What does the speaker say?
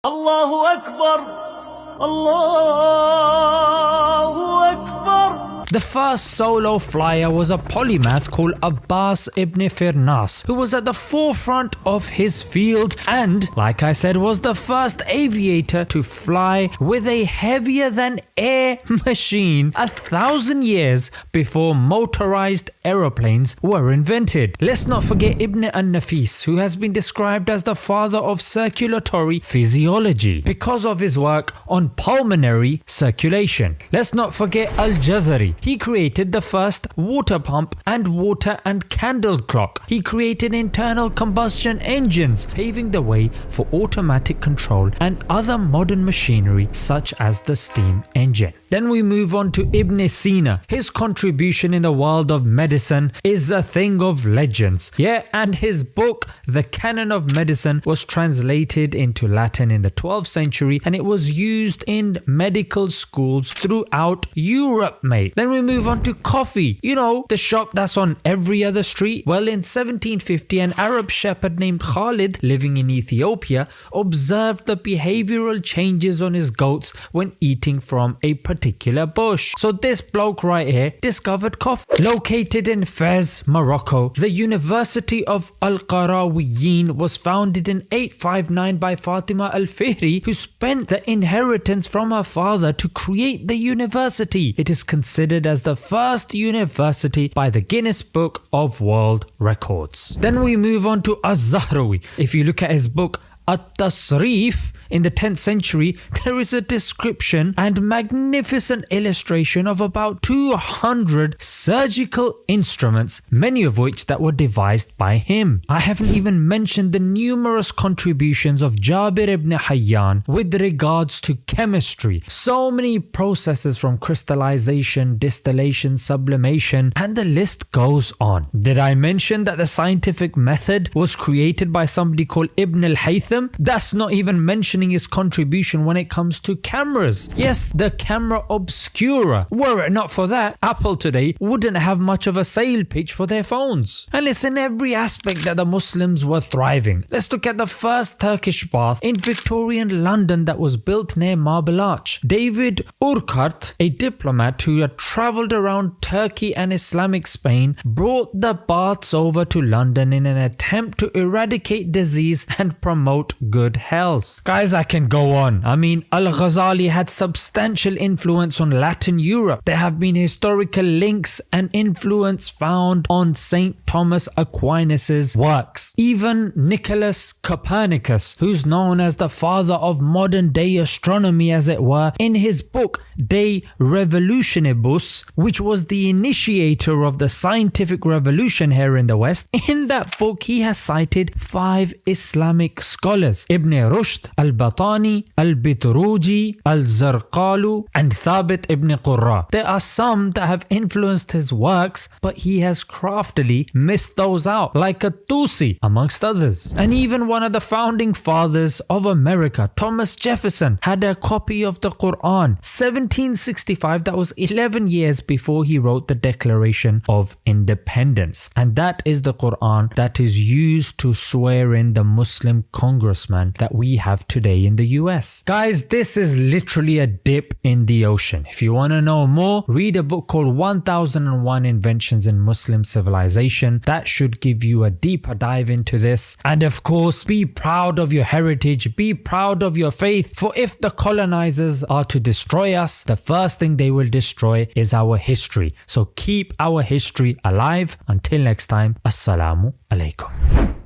Allahu Akbar. Allahu Akbar. The first solo flyer was a polymath called Abbas ibn Firnas, who was at the forefront of his field and, like I said, was the first aviator to fly with a heavier than air machine 1,000 years before motorized aeroplanes were invented. Let's not forget Ibn an-Nafis, who has been described as the father of circulatory physiology because of his work on pulmonary circulation. Let's not forget Al-Jazari. He created the first water pump and water and candle clock. He created internal combustion engines, paving the way for automatic control and other modern machinery such as the steam engine. Then we move on to Ibn Sina. His contribution in the world of medicine is a thing of legends. Yeah, and his book, The Canon of Medicine, was translated into Latin in the 12th century and it was used in medical schools throughout Europe, mate. Then we move on to coffee. You know, the shop that's on every other street. Well, in 1750, an Arab shepherd named Khalid, living in Ethiopia, observed the behavioral changes on his goats when eating from a particular bush. So this bloke right here discovered coffee. Located in Fez, Morocco, the University of Al-Qarawiyyin was founded in 859 by Fatima al-Fihri, who spent the inheritance from her father to create the university. It is considered as the first university by the Guinness Book of World Records. Then we move on to Az-Zahrawi. If you look at his book At-Tasrif, in the 10th century, there is a description and magnificent illustration of about 200 surgical instruments, many of which that were devised by him. I haven't even mentioned the numerous contributions of Jabir ibn Hayyan with regards to chemistry. So many processes from crystallization, distillation, sublimation, and the list goes on. Did I mention that the scientific method was created by somebody called Ibn al-Haytham? That's not even mentioning his contribution when it comes to cameras. Yes, the camera obscura. Were it not for that, Apple today wouldn't have much of a sale pitch for their phones. And it's in every aspect that the Muslims were thriving. Let's look at the first Turkish bath in Victorian London that was built near Marble Arch. David Urquhart, a diplomat who had travelled around Turkey and Islamic Spain, brought the baths over to London in an attempt to eradicate disease and promote good health. Guys, I can go on. I mean, Al-Ghazali had substantial influence on Latin Europe. There have been historical links and influence found on St. Thomas Aquinas's works. Even Nicholas Copernicus, who's known as the father of modern day astronomy as it were, in his book De Revolutionibus, which was the initiator of the scientific revolution here in the West, in that book he has cited 5 Islamic scholars: Ibn Rushd, Al-Batani, Al-Bitruji, Al-Zarqalu, and Thabit ibn Qurra. There are some that have influenced his works, but he has craftily missed those out, like At-Tusi, amongst others. And even one of the founding fathers of America, Thomas Jefferson, had a copy of the Quran, 1765, that was 11 years before he wrote the Declaration of Independence. And that is the Quran that is used to swear in the Muslim congressman that we have today in the US. Guys, this is literally a dip in the ocean. If you want to know more, read a book called 1001 Inventions in Muslim Civilization. That should give you a deeper dive into this. And of course, be proud of your heritage, be proud of your faith, for if the colonizers are to destroy us, the first thing they will destroy is our history. So keep our history alive. Until next time, Assalamu alaikum.